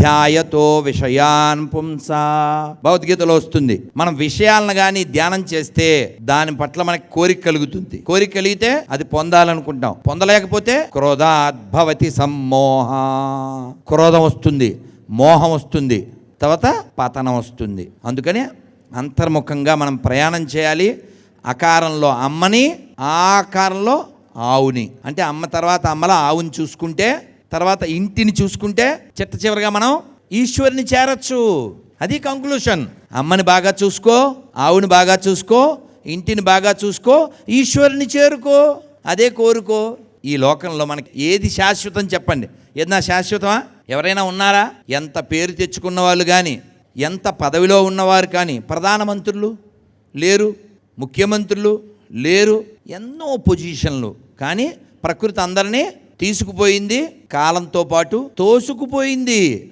ధ్యాయతో విషయాన్ పుంసా. భగవద్గీతలో వస్తుంది. మనం విషయాలను కానీ ధ్యానం చేస్తే దాని పట్ల మనకి కోరిక కలుగుతుంది. కోరిక కలిగితే అది పొందాలనుకుంటాం. పొందలేకపోతే క్రోధాద్భవతి సమ్మోహ. క్రోధం వస్తుంది, మోహం వస్తుంది, తర్వాత పతనం వస్తుంది. అందుకని అంతర్ముఖంగా మనం ప్రయాణం చేయాలి. అకారంలో అమ్మని, ఆకారంలో ఆవుని. అంటే అమ్మ తర్వాత అమ్మలో ఆవుని చూసుకుంటే, తర్వాత ఇంటిని చూసుకుంటే చిట్ట చివరిగా మనం ఈశ్వరుని చేరచ్చు. అది కంక్లూషన్. అమ్మని బాగా చూసుకో, ఆవుని బాగా చూసుకో, ఇంటిని బాగా చూసుకో, ఈశ్వరుని చేరుకో. అదే కోరుకో. ఈ లోకంలో మనకి ఏది శాశ్వతం చెప్పండి? ఏదన్నా శాశ్వతమా? ఎవరైనా ఉన్నారా? ఎంత పేరు తెచ్చుకున్న వాళ్ళు కానీ, ఎంత పదవిలో ఉన్నవారు కానీ, ప్రధానమంత్రులు లేరు, ముఖ్యమంత్రులు లేరు, ఎన్నో పొజిషన్లు, కానీ ప్రకృతి అందరినీ తీసుకుపోయింది, కాలంతో పాటు తోసుకుపోయింది.